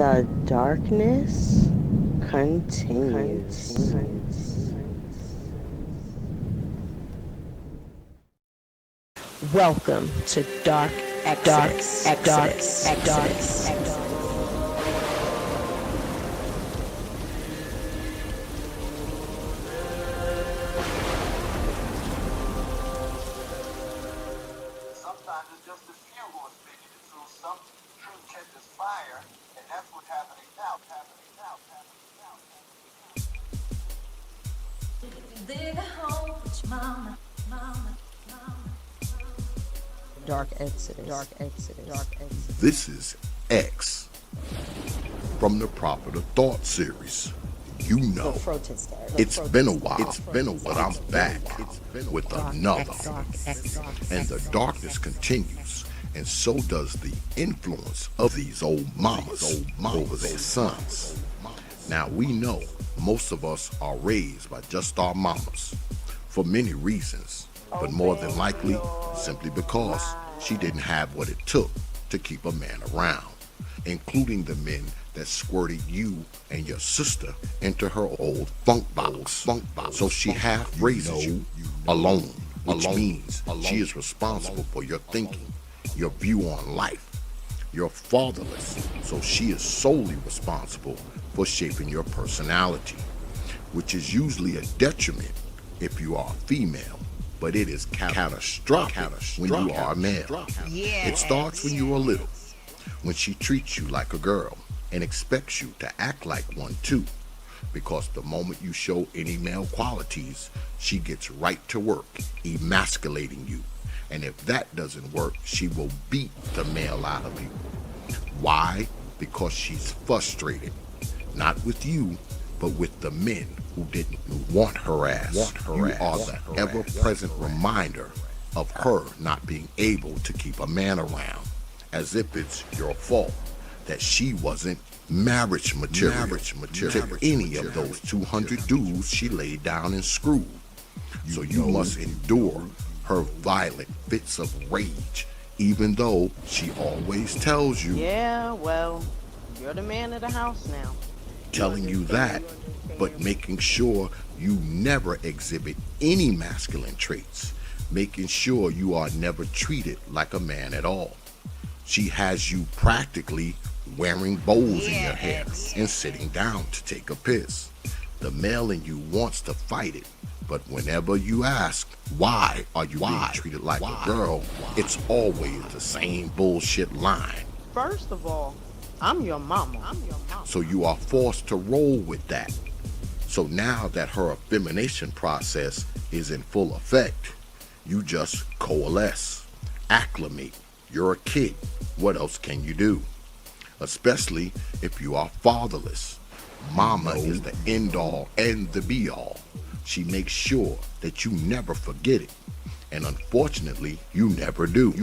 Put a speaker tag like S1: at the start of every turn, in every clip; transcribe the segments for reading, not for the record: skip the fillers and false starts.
S1: The darkness continues. Welcome to Dark Exodus.
S2: Sometimes it's just a few who are speaking the truth. Some truth catches fire, and that's what's happening now.
S3: Dig a hole, put your mama.
S1: Dark Exodus.
S4: This is X from the Proper Thought series. You know, it's been a while, but I'm back with another. And the darkness continues, and so does the influence of these old mamas over their sons. Now, we know most of us are raised by just our mamas for many reasons, but more than likely simply because she didn't have what it took to keep a man around, including the men that squirted you and your sister into her old funk box. So she half raises you alone, which means she is responsible for your thinking, your view on life. You're fatherless, so she is solely responsible for shaping your personality, which is usually a detriment if you are a female, but it is catastrophic when you are a male. It starts when you are little, when she treats you like a girl and expects you to act like one too, because the moment you show any male qualities, she gets right to work emasculating you. And if that doesn't work, she will beat the male out of you. Why? Because she's frustrated, not with you, but with the men who didn't want her ass. You are the ever-present reminder of her not being able to keep a man around, as if it's your fault that she wasn't marriage material to any of those 200 dudes she laid down and screwed. So you must endure her violent fits of rage, even though she always tells you,
S1: Yeah, well, you're the man of the house now.
S4: telling you that, but making sure you never exhibit any masculine traits, making sure you are never treated like a man at all. She has you practically wearing bows in your hair and sitting down to take a piss. The male in you wants to fight it, but whenever you ask, why are you being treated like a girl, it's always the same bullshit line.
S1: First of all, I'm your mama.
S4: So you are forced to roll with that. So now that her effemination process is in full effect, you just coalesce, acclimate. You're a kid. What else can you do? Especially if you are fatherless. Mama is the end all and the be all. She makes sure that you never forget it. And unfortunately, you never do.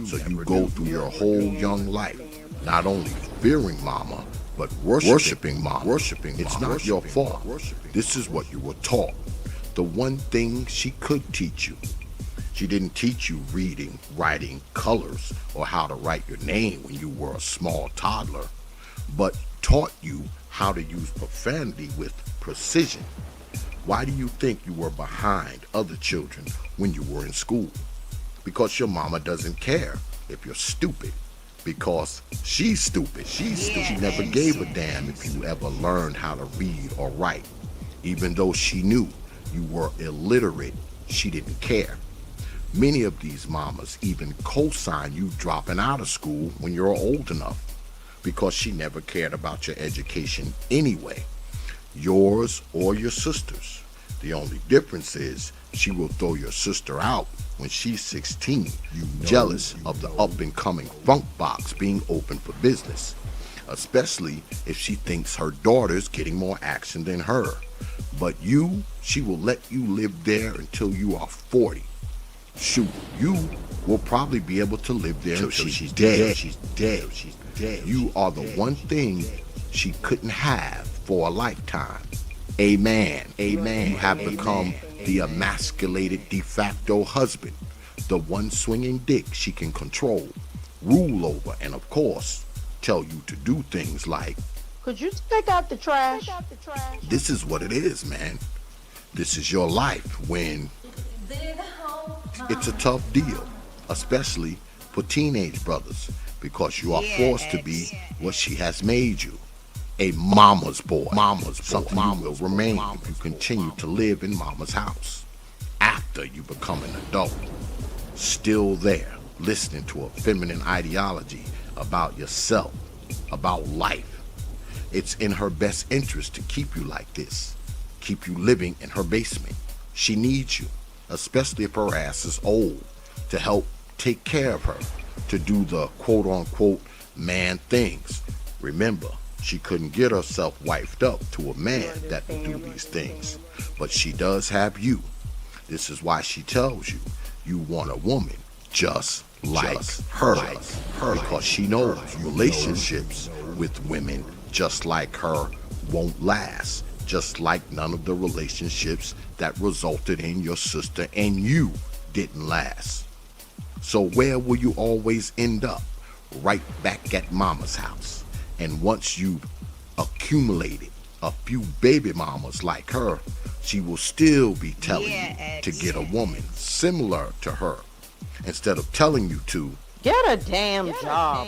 S4: So you go through your whole young life not only fearing mama, but worshiping mama. It's not your fault. This is what you were taught. The one thing she could teach you. She didn't teach you reading, writing, colors, or how to write your name when you were a small toddler, but taught you how to use profanity with precision. Why do you think you were behind other children when you were in school? Because your mama doesn't care if you're stupid. Because she's stupid. She never gave a damn if you ever learned how to read or write. Even though she knew you were illiterate, she didn't care. Many of these mamas even co-sign you dropping out of school when you're old enough, because she never cared about your education anyway, yours or your sister's. The only difference is she will throw your sister out when she's 16, jealous of the up-and-coming funk box being open for business, especially if she thinks her daughter's getting more action than her. But you, she will let you live there until you are 40. Shoot, you will probably be able to live there until she's dead. You are the one thing she couldn't have for a lifetime. Amen. You have become the emasculated de facto husband, the one swinging dick she can control, rule over, and of course, tell you to do things like,
S1: Could you take out the trash?
S4: this is what it is, man. This is your life when
S3: Dig a hole,
S4: it's a tough deal, especially for teenage brothers, because you are forced to be what she has made you. A mama's boy. Something you will remain if you continue to live in mama's house after you become an adult. Still there, listening to a feminine ideology about yourself, about life. It's in her best interest to keep you like this, keep you living in her basement. She needs you, especially if her ass is old, to help take care of her, to do the quote-unquote man things. Remember, she couldn't get herself wifed up to a man that will do these things, but she does have you. This is why she tells you you want a woman just like her, because she knows relationships with women just like her won't last, just like none of the relationships that resulted in your sister and you didn't last. So where will you always end up? Right back at mama's house. And once you've accumulated a few baby mamas like her, she will still be telling you to get a woman similar to her. Instead of telling you to,
S1: Get a damn job.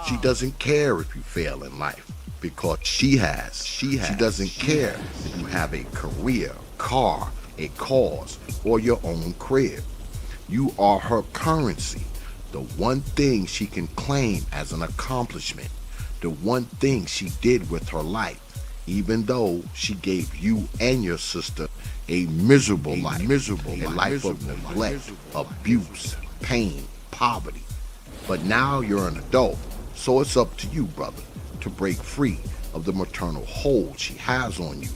S4: she doesn't care if you fail in life, because she doesn't care if you have a career, car, a cause, or your own crib. You are her currency, the one thing she can claim as an accomplishment, the one thing she did with her life, even though she gave you and your sister a miserable life, a life of neglect, abuse, pain, poverty. But now you're an adult, so it's up to you, brother, to break free of the maternal hold she has on you,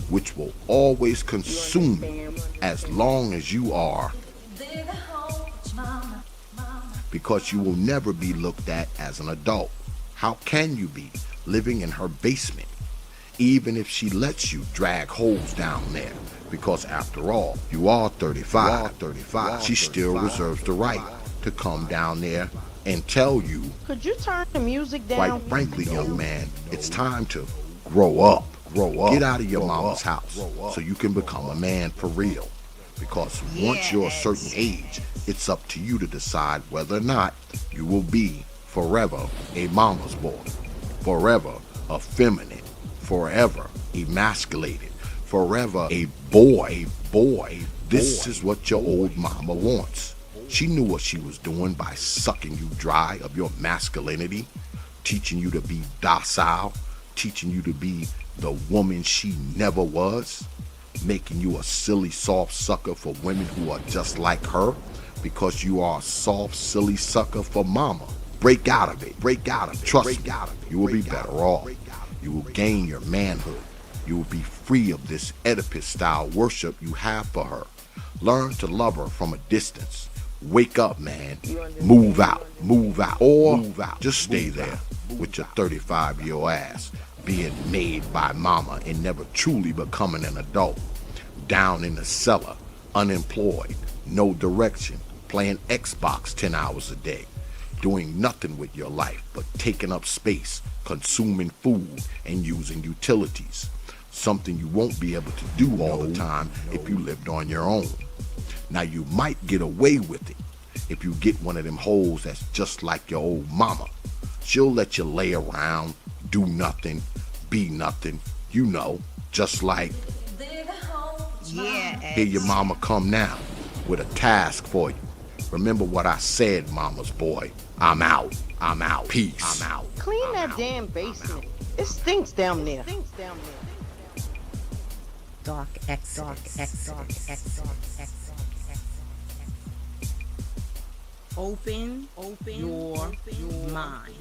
S4: which will always consume you as long as you are,
S3: dig a hole, mama,
S4: because you will never be looked at as an adult. How can you be living in her basement, even if she lets you drag holes down there? Because after all, you are 35. She still reserves the right to come down there and tell you,
S1: Could you turn the music
S4: quite
S1: down?
S4: frankly, young man, it's time to grow up. Get out of your mama's house so you can become a man for real. Because once you're a certain age, it's up to you to decide whether or not you will be forever a mama's boy, forever effeminate, forever emasculated, forever a boy. This is what your old mama wants. She knew what she was doing by sucking you dry of your masculinity, teaching you to be docile, teaching you to be the woman she never was, making you a silly soft sucker for women who are just like her, because you are a soft silly sucker for mama. Break out of it. Trust me, you will be better off. You will gain your manhood. You will be free of this Oedipus-style worship you have for her. Learn to love her from a distance. Wake up, man. Move out. Or just stay there with your 35-year-old ass, being made by mama and never truly becoming an adult. Down in the cellar, unemployed, no direction, playing Xbox 10 hours a day, doing nothing with your life but taking up space, consuming food, and using utilities. Something you won't be able to do all the time if you lived on your own. Now you might get away with it if you get one of them hoes that's just like your old mama. She'll let you lay around, do nothing, be nothing, just like,
S3: dig a hole,
S4: here your mama come now with a task for you. Remember what I said, mama's boy. I'm out. Peace.
S1: Clean that damn basement. It stinks down there.
S5: Dark Exodus. Open your mind.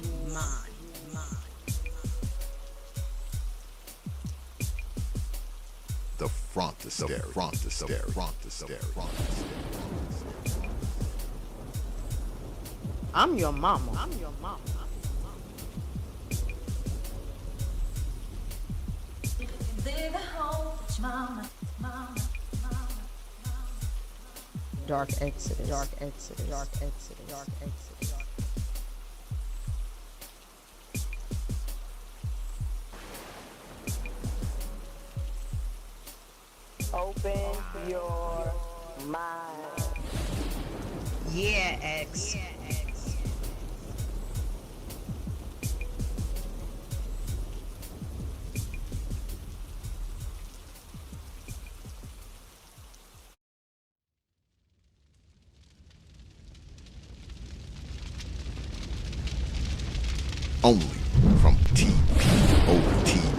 S4: The frontistery.
S1: I'm your mama.
S3: dig a hole, mama.
S1: Dark Exodus. Open your mind.
S5: Yeah, X.
S4: Only from T.P.O.T.